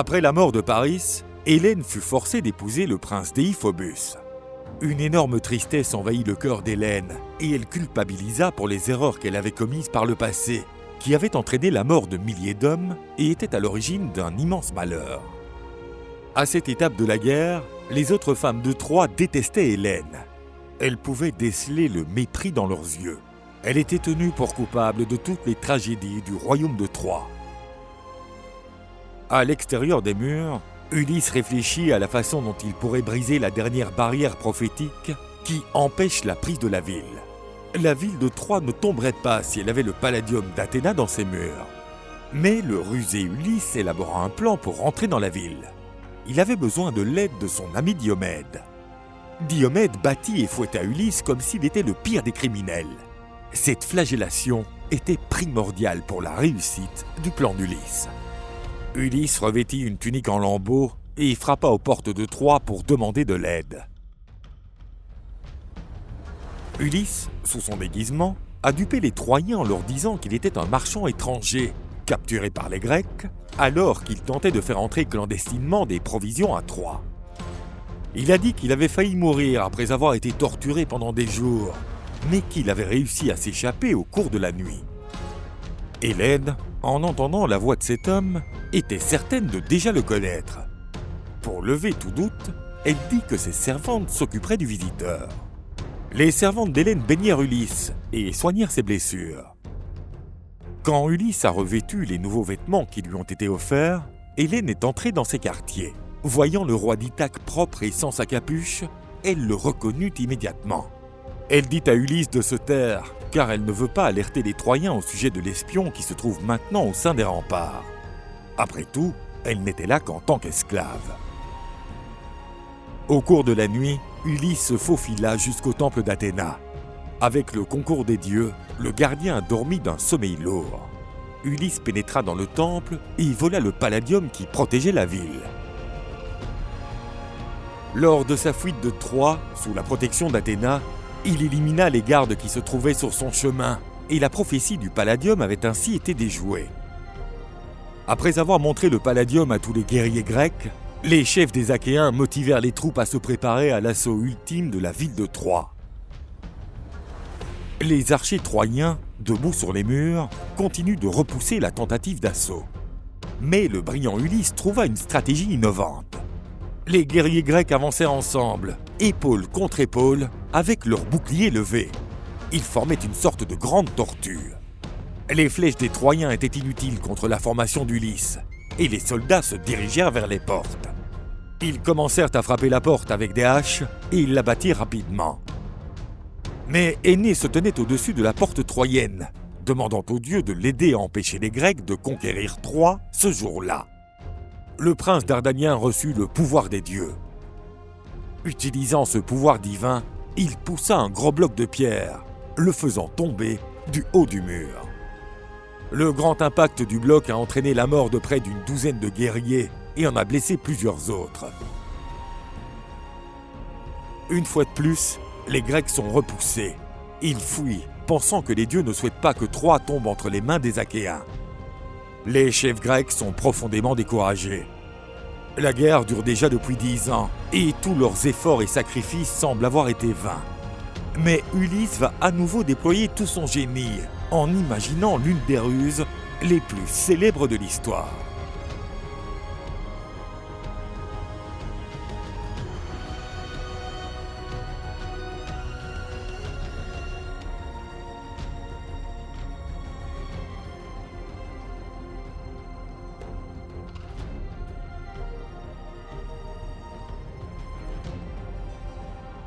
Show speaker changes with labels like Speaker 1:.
Speaker 1: Après la mort de Paris, Hélène fut forcée d'épouser le prince Deiphobus. Une énorme tristesse envahit le cœur d'Hélène et elle culpabilisa pour les erreurs qu'elle avait commises par le passé, qui avaient entraîné la mort de milliers d'hommes et étaient à l'origine d'un immense malheur. À cette étape de la guerre, les autres femmes de Troie détestaient Hélène. Elles pouvaient déceler le mépris dans leurs yeux. Elle était tenue pour coupable de toutes les tragédies du royaume de Troie. À l'extérieur des murs, Ulysse réfléchit à la façon dont il pourrait briser la dernière barrière prophétique qui empêche la prise de la ville. La ville de Troie ne tomberait pas si elle avait le palladium d'Athéna dans ses murs. Mais le rusé Ulysse élabora un plan pour rentrer dans la ville. Il avait besoin de l'aide de son ami Diomède. Diomède battit et fouetta Ulysse comme s'il était le pire des criminels. Cette flagellation était primordiale pour la réussite du plan d'Ulysse. Ulysse revêtit une tunique en lambeaux et frappa aux portes de Troie pour demander de l'aide. Ulysse, sous son déguisement, a dupé les Troyens en leur disant qu'il était un marchand étranger, capturé par les Grecs, alors qu'il tentait de faire entrer clandestinement des provisions à Troie. Il a dit qu'il avait failli mourir après avoir été torturé pendant des jours, mais qu'il avait réussi à s'échapper au cours de la nuit. Hélène, en entendant la voix de cet homme, était certaine de déjà le connaître. Pour lever tout doute, elle dit que ses servantes s'occuperaient du visiteur. Les servantes d'Hélène baignèrent Ulysse et soignèrent ses blessures. Quand Ulysse a revêtu les nouveaux vêtements qui lui ont été offerts, Hélène est entrée dans ses quartiers. Voyant le roi d'Ithaque propre et sans sa capuche, elle le reconnut immédiatement. Elle dit à Ulysse de se taire, car elle ne veut pas alerter les Troyens au sujet de l'espion qui se trouve maintenant au sein des remparts. Après tout, elle n'était là qu'en tant qu'esclave. Au cours de la nuit, Ulysse se faufila jusqu'au temple d'Athéna. Avec le concours des dieux, le gardien dormit d'un sommeil lourd. Ulysse pénétra dans le temple et y vola le palladium qui protégeait la ville. Lors de sa fuite de Troie, sous la protection d'Athéna, il élimina les gardes qui se trouvaient sur son chemin et la prophétie du palladium avait ainsi été déjouée. Après avoir montré le palladium à tous les guerriers grecs, les chefs des Achéens motivèrent les troupes à se préparer à l'assaut ultime de la ville de Troie. Les archers troyens, debout sur les murs, continuent de repousser la tentative d'assaut. Mais le brillant Ulysse trouva une stratégie innovante. Les guerriers grecs avancèrent ensemble, épaule contre épaule, avec leurs boucliers levés. Ils formaient une sorte de grande tortue. Les flèches des Troyens étaient inutiles contre la formation d'Ulysse, et les soldats se dirigèrent vers les portes. Ils commencèrent à frapper la porte avec des haches, et ils la battirent rapidement. Mais Énée se tenait au-dessus de la porte troyenne, demandant aux dieux de l'aider à empêcher les Grecs de conquérir Troie ce jour-là. Le prince dardanien reçut le pouvoir des dieux. Utilisant ce pouvoir divin, il poussa un gros bloc de pierre, le faisant tomber du haut du mur. Le grand impact du bloc a entraîné la mort de près d'une douzaine de guerriers et en a blessé plusieurs autres. Une fois de plus, les Grecs sont repoussés. Ils fuient, pensant que les dieux ne souhaitent pas que Troie tombe entre les mains des Achéens. Les chefs grecs sont profondément découragés. La guerre dure déjà depuis 10 ans et tous leurs efforts et sacrifices semblent avoir été vains. Mais Ulysse va à nouveau déployer tout son génie en imaginant l'une des ruses les plus célèbres de l'histoire.